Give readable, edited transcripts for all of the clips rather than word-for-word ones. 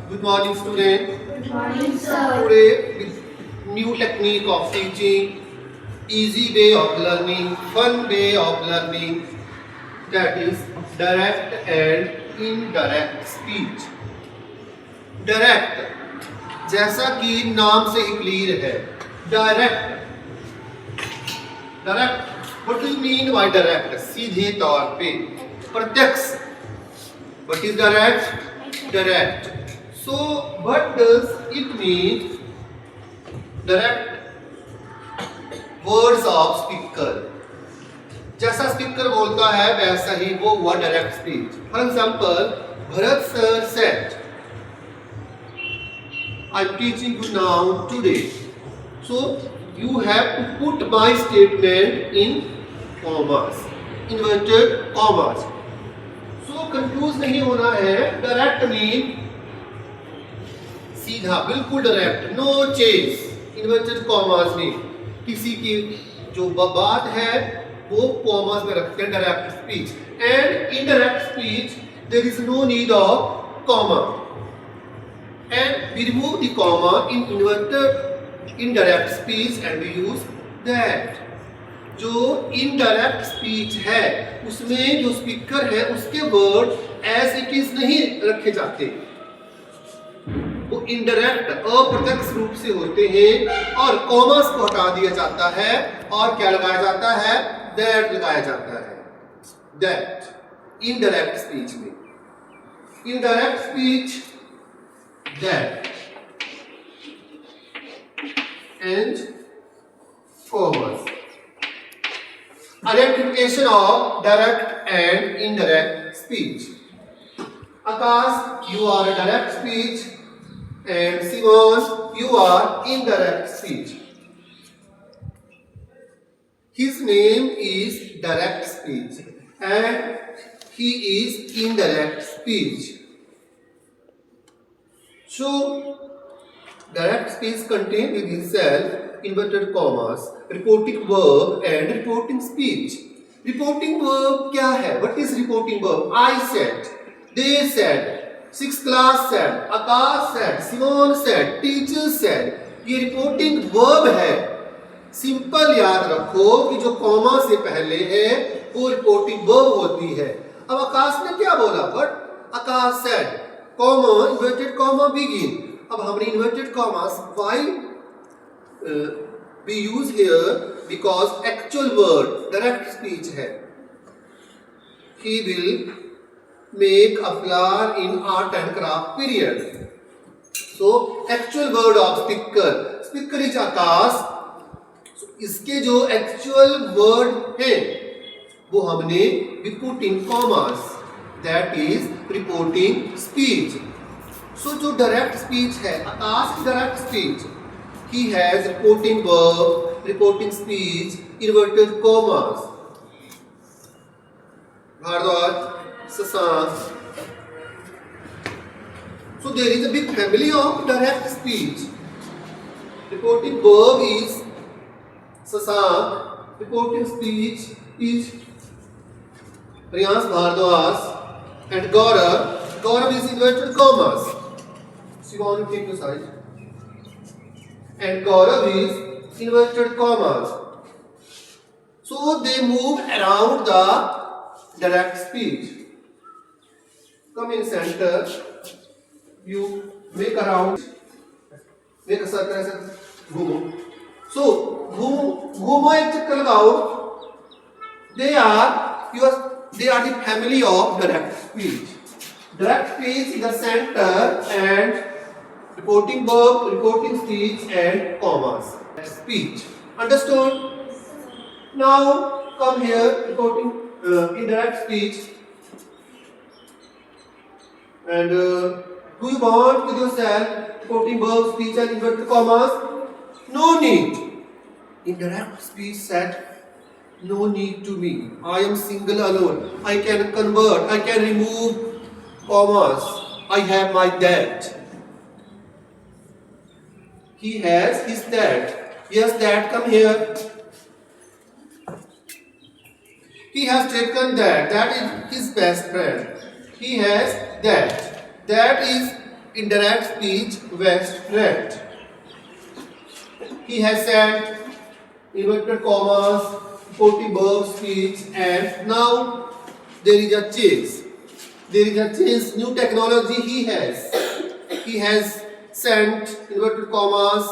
Good morning, student. Good morning, sir. Today, with new technique of teaching, easy way of learning, fun way of learning, that is direct and indirect speech. Direct, जैसा कि नाम से ही clear है, direct. Direct, what do you mean by direct? सीधे तौर पे, प्रत्यक्ष. What is direct? Direct. So, what does it mean? Direct words of speaker. जैसा स्पीकर बोलता है वैसा ही वो हुआ direct speech. For example, Bharat sir said, I am teaching you now today. So you have to put my statement in commas, inverted commas. So confuse नहीं होना है. Direct mean सीधा, बिल्कुल direct, no change. Inverted commas में किसी की जो बात है वो कॉमास में रखते हैं direct speech. And indirect speech there is no need of comma. And we remove the comma in inverted indirect speech and we use that. जो इनडायरेक्ट स्पीच है उसमें जो स्पीकर है उसके वर्ड एज इट इज नहीं रखे जाते, वो इनडायरेक्ट अप्रत्यक्ष रूप से होते हैं और कॉमर्स को हटा दिया जाता है और क्या लगाया जाता है? दैट लगाया जाता है. दैट इनडायरेक्ट स्पीच में. Indirect speech that and commerce. Identification of direct and indirect speech. Akash, you are a direct speech, and Simon, you are indirect speech. His name is direct speech, and he is indirect speech. So, direct speech contains within itself inverted commas, reporting verb and reporting speech. Reporting verb क्या है? What is reporting verb? I said, they said, 6th class said, Akash said, Simon said, teacher said. ये reporting verb है. Simple याद रखो कि जो comma से पहले है वो रिपोर्टिंग वर्ब होती है. अब आकाश ने क्या बोला? But Akash said, comma, inverted comma, begin. अब हमने inverted commas why we use here because actual word direct speech है. He will make a flower in art and craft period. So actual word of speaker, speaker is Akash. So, इसके जो actual word है वो हमने we put in commas, that is reporting speech. So जो direct speech है, आकाश direct speech, he has reporting verb, reporting speech, inverted commas. Bhardwaj, Sasank. So there is a big family of direct speech. Reporting verb is Sasank. Reporting speech is Priyans Bhardwaj and Gaurav. Gaurav is inverted commas. So you want to take the side. And Gaurav is inverted commas. So they move around the direct speech. Come in center. You make a round. Make a circle. घूमो. So घूमो एक चक्कर लगाओ. They are the family of direct speech. Direct speech is the center and reporting verb, reporting speech and commas. Speech. Understood? Now come here, reporting indirect speech. And do you want with yourself reporting verb, speech and inverted commas? No need. Indirect speech said, no need to me. I am single alone. I can convert. I can remove commas. I have my dad. He has his dad. Yes, dad, come here. He has taken that. That is his best friend. He has that. That is indirect speech West Pratt. He has said inverted commas, reporting verb speech, and now there is a change. There is a change, new technology he has. He has sent inverted commas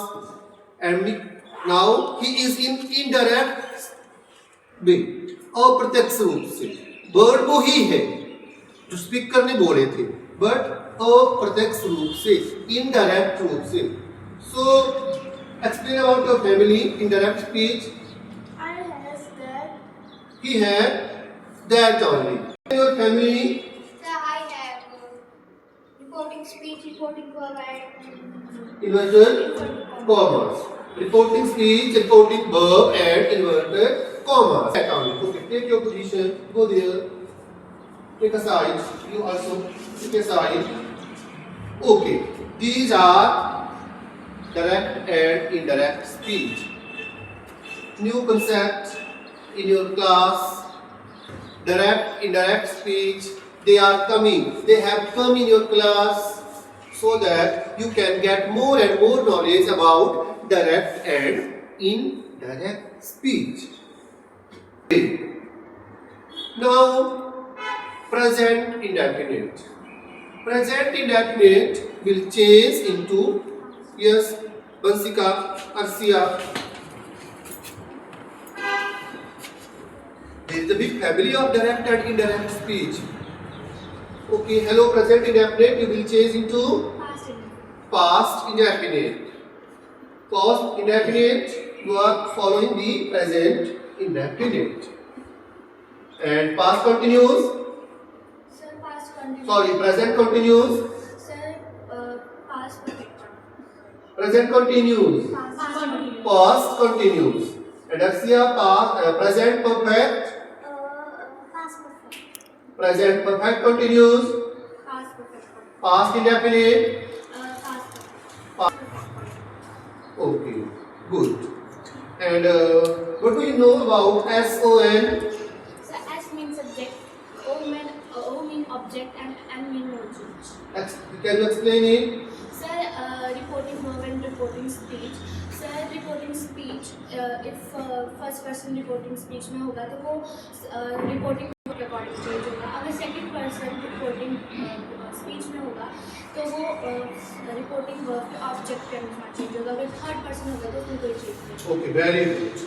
and now he is in indirect way. अप्रत्यक्ष रूप से word वो ही है जो speaker ने बोले थे but अप्रत्यक्ष रूप से इनडायरेक्ट रूप से so explain about your family indirect speech. I has that. He had that only. Your family So I have reporting speech, reporting verb, and inverted commas. Reporting speech, reporting verb, and inverted commas. That only. Okay, take your position. Go there. Take a side. You also take a side. Okay. These are direct and indirect speech. New concept in your class. Direct, indirect speech. They are coming. They have come in your class so that you can get more and more knowledge about direct and indirect speech. Now, present indefinite. Present indefinite will change into yes, Bansika, Arsia. There is a big family of direct and indirect speech. Okay, hello, present indefinite you will change into past tense. past indefinite. Past indefinite you are following the present indefinite. And past continuous, Sir, past continuous. sorry, present continuous, Sir, past perfect. present continuous, Past continuous. past continuous. And Arsia, past, present perfect, Past perfect. present perfect continuous, Past perfect. past indefinite. Past. Okay, good. And what do you know about SON? So S means subject, O mean object, and N mean object. Can you explain it? Sir, reporting verb and reporting speech. Sir, reporting speech, if first person reporting speech में होगा तो वो reporting verb के according change होगा. अगर second person reporting speech में होगा तो वो reporting verb के object के अनुसार change होगा. अगर third person होगा तो उसमें कोई change नहीं. Okay, very good.